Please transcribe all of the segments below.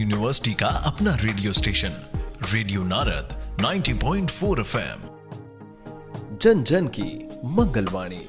University का अपना radio station radio Narad 90.4 FM, जन जन की मंगलवाणी।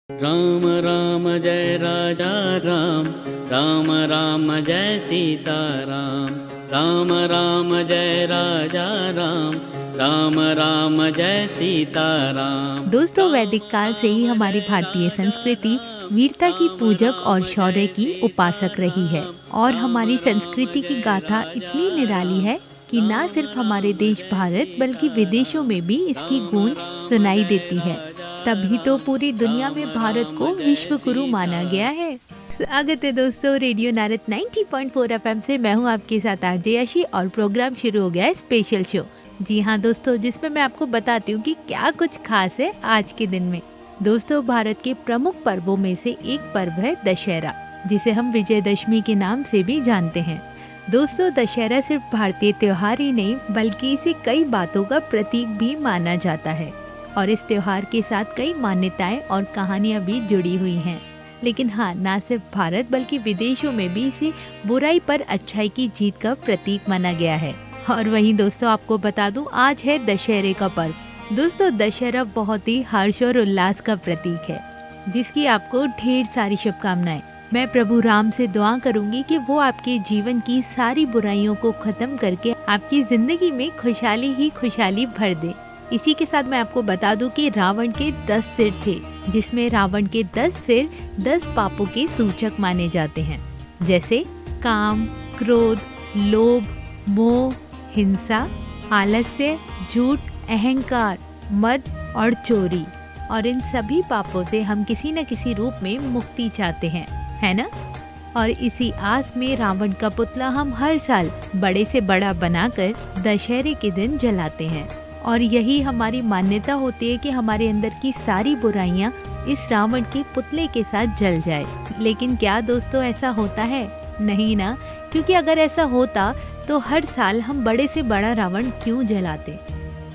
राम राम जय राजा राम, राम राम जय सीता राम, राम राम जय राजा राम, राम राम जय सीता राम। दोस्तों, वैदिक काल से ही हमारी भारतीय संस्कृति वीरता की पूजक और शौर्य की उपासक रही है और हमारी संस्कृति की गाथा इतनी निराली है कि न सिर्फ हमारे देश भारत बल्कि विदेशों में भी इसकी गूंज सुनाई देती है। तभी तो पूरी दुनिया में भारत को विश्व गुरु माना गया है। स्वागत है दोस्तों, रेडियो नारद 90.4 FM से मैं हूँ आपके साथ आरजे यशी और प्रोग्राम शुरू हो गया है स्पेशल शो। जी हाँ दोस्तों, जिसमें मैं आपको बताती हूँ कि क्या कुछ खास है आज के दिन में। दोस्तों, भारत के प्रमुख पर्वों में से एक पर्व है दशहरा, जिसे हम विजयदशमी के नाम से भी जानते हैं। दोस्तों, दशहरा सिर्फ भारतीय त्योहार ही नहीं बल्कि इसे कई बातों का प्रतीक भी माना जाता है और इस त्योहार के साथ कई मान्यताएं और कहानियां भी जुड़ी हुई हैं। लेकिन हाँ, ना सिर्फ भारत बल्कि विदेशों में भी इसे बुराई पर अच्छाई की जीत का प्रतीक माना गया है। और वहीं दोस्तों, आपको बता दूं, आज है दशहरे का पर्व। दोस्तों, दशहरा बहुत ही हर्ष और उल्लास का प्रतीक है, जिसकी आपको ढेर सारी शुभकामनाएं। मैं प्रभु राम से दुआ करूंगी कि वो आपके जीवन की सारी बुराइयों को खत्म करके आपकी जिंदगी में खुशहाली ही खुशहाली भर दे। इसी के साथ मैं आपको बता दूं कि रावण के 10 सिर थे, जिसमें रावण के 10 सिर 10 पापों के सूचक माने जाते हैं, जैसे काम, क्रोध, लोभ, मोह, हिंसा, आलस्य, झूठ, अहंकार, मद और चोरी। और इन सभी पापों से हम किसी न किसी रूप में मुक्ति चाहते हैं, है ना? और इसी आस में रावण का पुतला हम हर साल बड़े से बड़ा बनाकर दशहरे के दिन जलाते हैं। और यही हमारी मान्यता होती है कि हमारे अंदर की सारी बुराइयां इस रावण के पुतले के साथ जल जाए। लेकिन क्या दोस्तों ऐसा होता है? नहीं ना, क्योंकि अगर ऐसा होता तो हर साल हम बड़े से बड़ा रावण क्यों जलाते,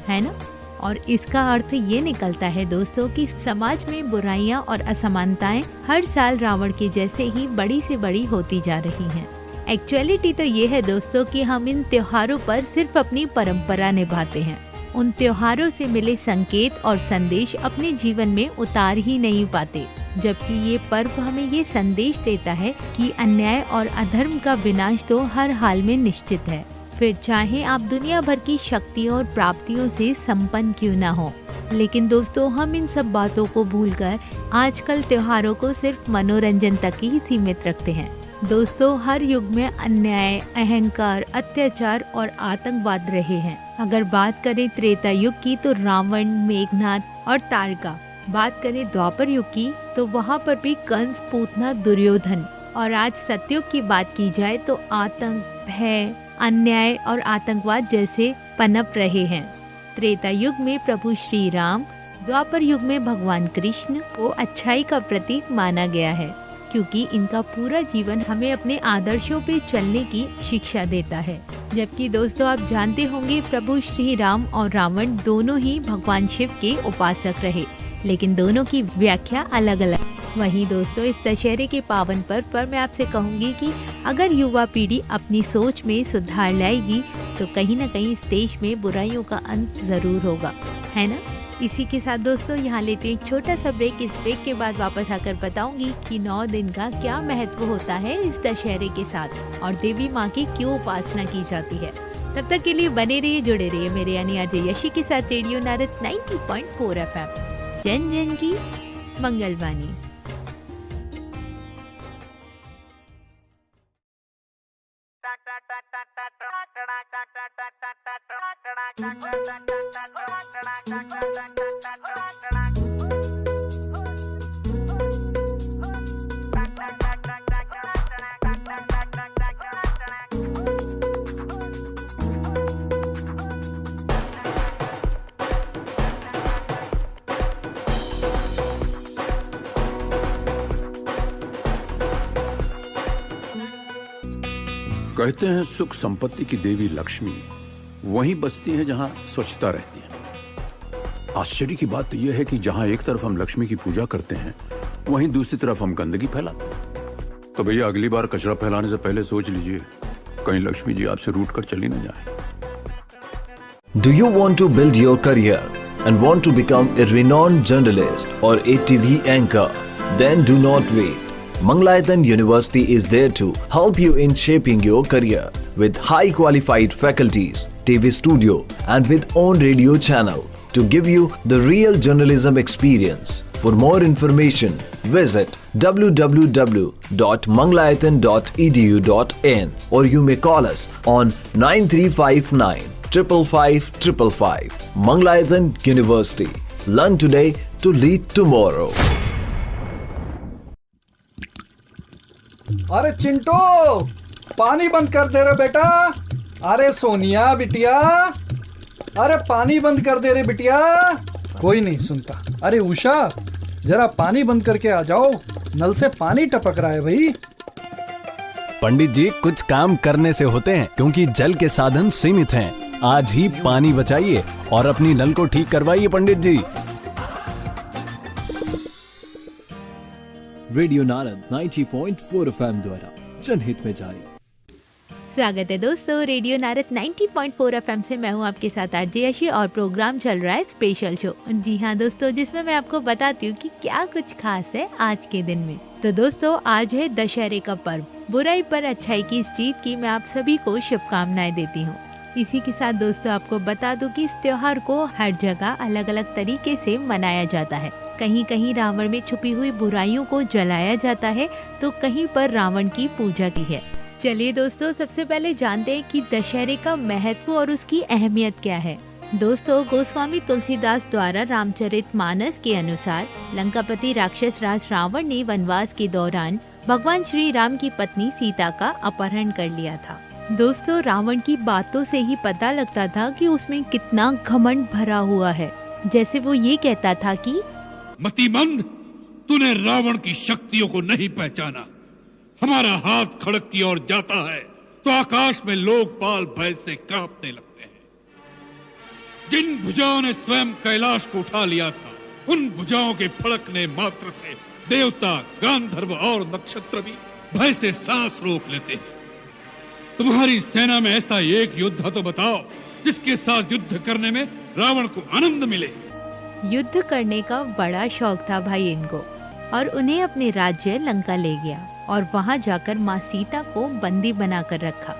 है ना? और इसका अर्थ ये निकलता है दोस्तों कि समाज में बुराइयां और असमानताएं हर साल रावण के जैसे ही बड़ी से बड़ी होती जा रही हैं। एक्चुअलिटी तो ये है दोस्तों कि हम इन त्योहारों पर सिर्फ अपनी परंपरा निभाते हैं, उन त्योहारों से मिले संकेत और संदेश अपने जीवन में उतार ही नहीं पाते। जबकि ये पर्व हमें ये संदेश देता है कि अन्याय और अधर्म का विनाश तो हर हाल में निश्चित है, फिर चाहे आप दुनिया भर की शक्तियों और प्राप्तियों से संपन्न क्यों ना हो। लेकिन दोस्तों, हम इन सब बातों को भूलकर आजकल त्योहारों को सिर्फ मनोरंजन तक ही सीमित रखते हैं। दोस्तों, हर युग में अन्याय, अहंकार, अत्याचार और आतंकवाद रहे हैं। अगर बात करें त्रेता युग की तो रावण, मेघनाद और तारका। बात करें द्वापर युग की तो वहाँ पर भी कंस, पूतना, दुर्योधन। और आज सतयुग की बात की जाए तो आतंक, भय, अन्याय और आतंकवाद जैसे पनप रहे हैं। त्रेता युग में प्रभु श्री राम, द्वापर युग में भगवान कृष्ण को अच्छाई का प्रतीक माना गया है, क्योंकि इनका पूरा जीवन हमें अपने आदर्शों पे चलने की शिक्षा देता है। जबकि दोस्तों, आप जानते होंगे प्रभु श्री राम और रावण दोनों ही भगवान शिव के उपासक रहे, लेकिन दोनों की व्याख्या अलग अलग। वहीं दोस्तों, इस दशहरे के पावन पर्व पर मैं आपसे कहूँगी कि अगर युवा पीढ़ी अपनी सोच में सुधार लाएगी तो कहीं न कहीं इस देश में बुराइयों का अंत जरूर होगा, है ना? इसी के साथ दोस्तों, यहाँ लेते हैं एक छोटा सा ब्रेक। इस ब्रेक के बाद वापस आकर बताऊंगी कि 9 दिन का क्या महत्व होता है इस दशहरे के साथ और देवी माँ की क्यों उपासना की जाती है। तब तक के लिए बने रहिए, जुड़े रहिए मेरे यानी आरजे यशी के साथ रेडियो नारद 90.4 FM, जन जन की मंगलवाणी। कहते हैं सुख संपत्ति की देवी लक्ष्मी वहीं बसती है जहां स्वच्छता रहती है। आश्चर्य की बात तो यह है कि जहां एक तरफ हम लक्ष्मी की पूजा करते हैं, वहीं दूसरी तरफ हम गंदगी फैलाते हैं। तो भैया अगली बार कचरा फैलाने से पहले सोच लीजिए, कहीं लक्ष्मी जी आपसे रूठ कर चली न जाए। Do you want to build your career and want to become a renowned journalist or a TV anchor? Then do not wait. Mangalayatan University is there to help you in shaping your career with high qualified faculties, TV studio and with own radio channel to give you the real journalism experience. For more information, visit www.mangalayatan.edu.in or you may call us on 9359 555 555. Mangalayatan University. Learn today to lead tomorrow. अरे चिंटू, पानी बंद कर दे रे बेटा। अरे सोनिया बिटिया, अरे पानी बंद कर दे रे बिटिया। कोई नहीं सुनता। अरे उषा, जरा पानी बंद करके आ जाओ, नल से पानी टपक रहा है भाई। पंडित जी, कुछ काम करने से होते हैं, क्योंकि जल के साधन सीमित हैं। आज ही पानी बचाइए और अपनी नल को ठीक करवाइए पंडित जी। रेडियो नारद 90.4 FM द्वारा जनहित में जारी। स्वागत है दोस्तों, रेडियो नारद 90.4 FM से मैं हूं आपके साथ आरजे यशी और प्रोग्राम चल रहा है स्पेशल शो। जी हाँ दोस्तों, जिसमें मैं आपको बताती हूँ कि क्या कुछ खास है आज के दिन में। तो दोस्तों, आज है दशहरे का पर्व। बुराई पर अच्छाई की इस जीत की मैं आप सभी को शुभकामनाएं देती हूँ। इसी के साथ दोस्तों आपको बता दूं कि इस त्योहार को हर जगह अलग अलग तरीके से मनाया जाता है। कहीं कहीं रावण में छुपी हुई बुराइयों को जलाया जाता है, तो कहीं पर रावण की पूजा की है। चलिए दोस्तों, सबसे पहले जानते हैं कि दशहरे का महत्व और उसकी अहमियत क्या है। दोस्तों, गोस्वामी तुलसीदास द्वारा रामचरितमानस के अनुसार लंकापति राक्षस राज रावण ने वनवास के दौरान भगवान श्री राम की पत्नी सीता का अपहरण कर लिया था। दोस्तों, रावण की बातों से ही पता लगता था कि उसमें कितना घमंड भरा हुआ है। जैसे वो ये कहता था कि मतिमंद, तूने रावण की शक्तियों को नहीं पहचाना। हमारा हाथ खड़क की ओर जाता है तो आकाश में लोकपाल भय से कांपने लगते हैं। जिन भुजाओं ने स्वयं कैलाश को उठा लिया था, उन भुजाओं के फड़कने मात्र से देवता, गांधर्व और नक्षत्र भी भय से सांस रोक लेते हैं। तुम्हारी सेना में ऐसा एक योद्धा तो बताओ जिसके साथ युद्ध करने में रावण को आनंद मिले। युद्ध करने का बड़ा शौक था भाई इनको, और उन्हें अपने राज्य लंका ले गया और वहां जाकर माँ सीता को बंदी बनाकर रखा।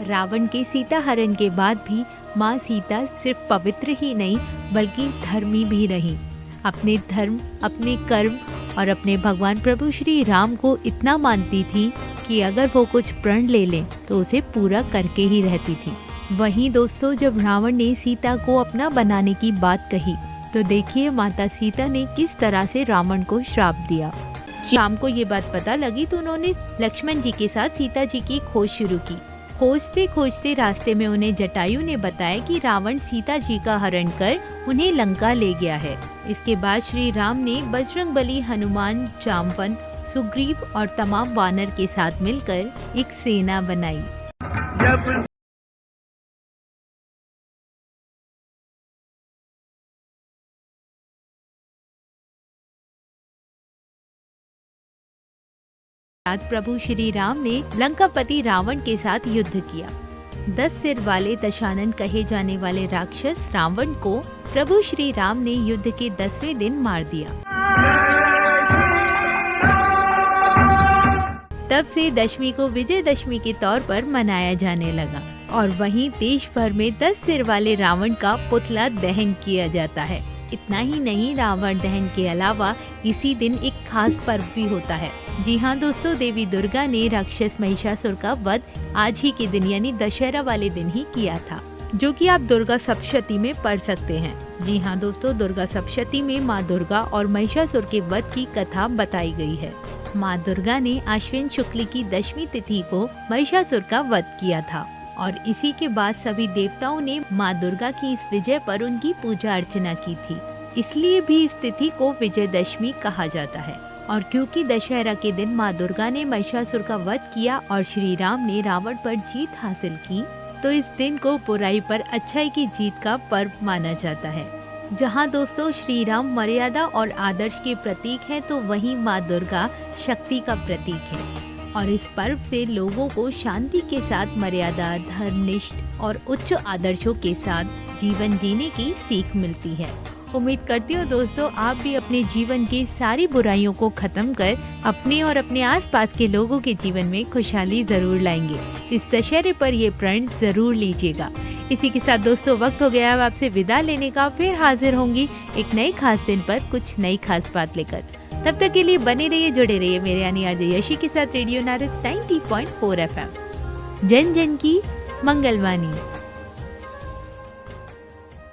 रावण के सीता हरण के बाद भी माँ सीता सिर्फ पवित्र ही नहीं बल्कि धर्मी भी रही। अपने धर्म, अपने कर्म और अपने भगवान प्रभु श्री राम को इतना मानती थी कि अगर वो कुछ प्रण ले लें तो उसे पूरा करके ही रहती थी। वहीं दोस्तों, जब रावण ने सीता को अपना बनाने की बात कही तो देखिए माता सीता ने किस तरह से रावण को श्राप दिया। शाम को ये बात पता लगी तो उन्होंने लक्ष्मण जी के साथ सीता जी की खोज शुरू की। खोजते खोजते रास्ते में उन्हें जटायु ने बताया कि रावण सीता जी का हरण कर उन्हें लंका ले गया है। इसके बाद श्री राम ने बजरंगबली, हनुमान, जामवंत, सुग्रीव और तमाम वानर के साथ मिलकर एक सेना बनाई। प्रभु श्री राम ने लंकापति रावण के साथ युद्ध किया। 10 सिर वाले दशानन कहे जाने वाले राक्षस रावण को प्रभु श्री राम ने युद्ध के 10वें दिन मार दिया। तब से दशमी को विजयदशमी के तौर पर मनाया जाने लगा और वहीं देश भर में 10 सिर वाले रावण का पुतला दहन किया जाता है। इतना ही नहीं, रावण दहन के अलावा इसी दिन एक खास पर्व भी होता है। जी हाँ दोस्तों, देवी दुर्गा ने राक्षस महिषासुर का वध आज ही के दिन यानी दशहरा वाले दिन ही किया था, जो कि आप दुर्गा सप्तशती में पढ़ सकते हैं। जी हाँ दोस्तों, दुर्गा सप्तशती में माँ दुर्गा और महिषासुर के वध की कथा बताई गई है। माँ दुर्गा ने आश्विन शुक्ल की दशमी तिथि को महिषासुर का वध किया था और इसी के बाद सभी देवताओं ने माँ दुर्गा की इस विजय पर उनकी पूजा अर्चना की थी। इसलिए भी इस तिथि को विजयदशमी कहा जाता है। और क्योंकि दशहरा के दिन माँ दुर्गा ने महिषासुर का वध किया और श्री राम ने रावण पर जीत हासिल की, तो इस दिन को बुराई पर अच्छाई की जीत का पर्व माना जाता है। जहाँ दोस्तों श्री राम मर्यादा और आदर्श के प्रतीक हैं, तो वहीं माँ दुर्गा शक्ति का प्रतीक है। और इस पर्व से लोगों को शांति के साथ मर्यादा, धर्मनिष्ठ और उच्च आदर्शों के साथ जीवन जीने की सीख मिलती है। उम्मीद करती हूँ दोस्तों आप भी अपने जीवन की सारी बुराइयों को खत्म कर अपने और अपने आसपास के लोगों के जीवन में खुशहाली जरूर लाएंगे। इस दशहरे पर ये प्रण जरूर लीजिएगा। इसी के साथ दोस्तों वक्त हो गया अब आपसे विदा लेने का। फिर हाजिर होंगी एक नए खास दिन पर कुछ नई खास बात लेकर। तब तक के लिए बने रहिए, जुड़े रहिए मेरे यानी आरजे यशी के साथ रेडियो नारद 90.4 FM। जन जन की मंगलवाणी।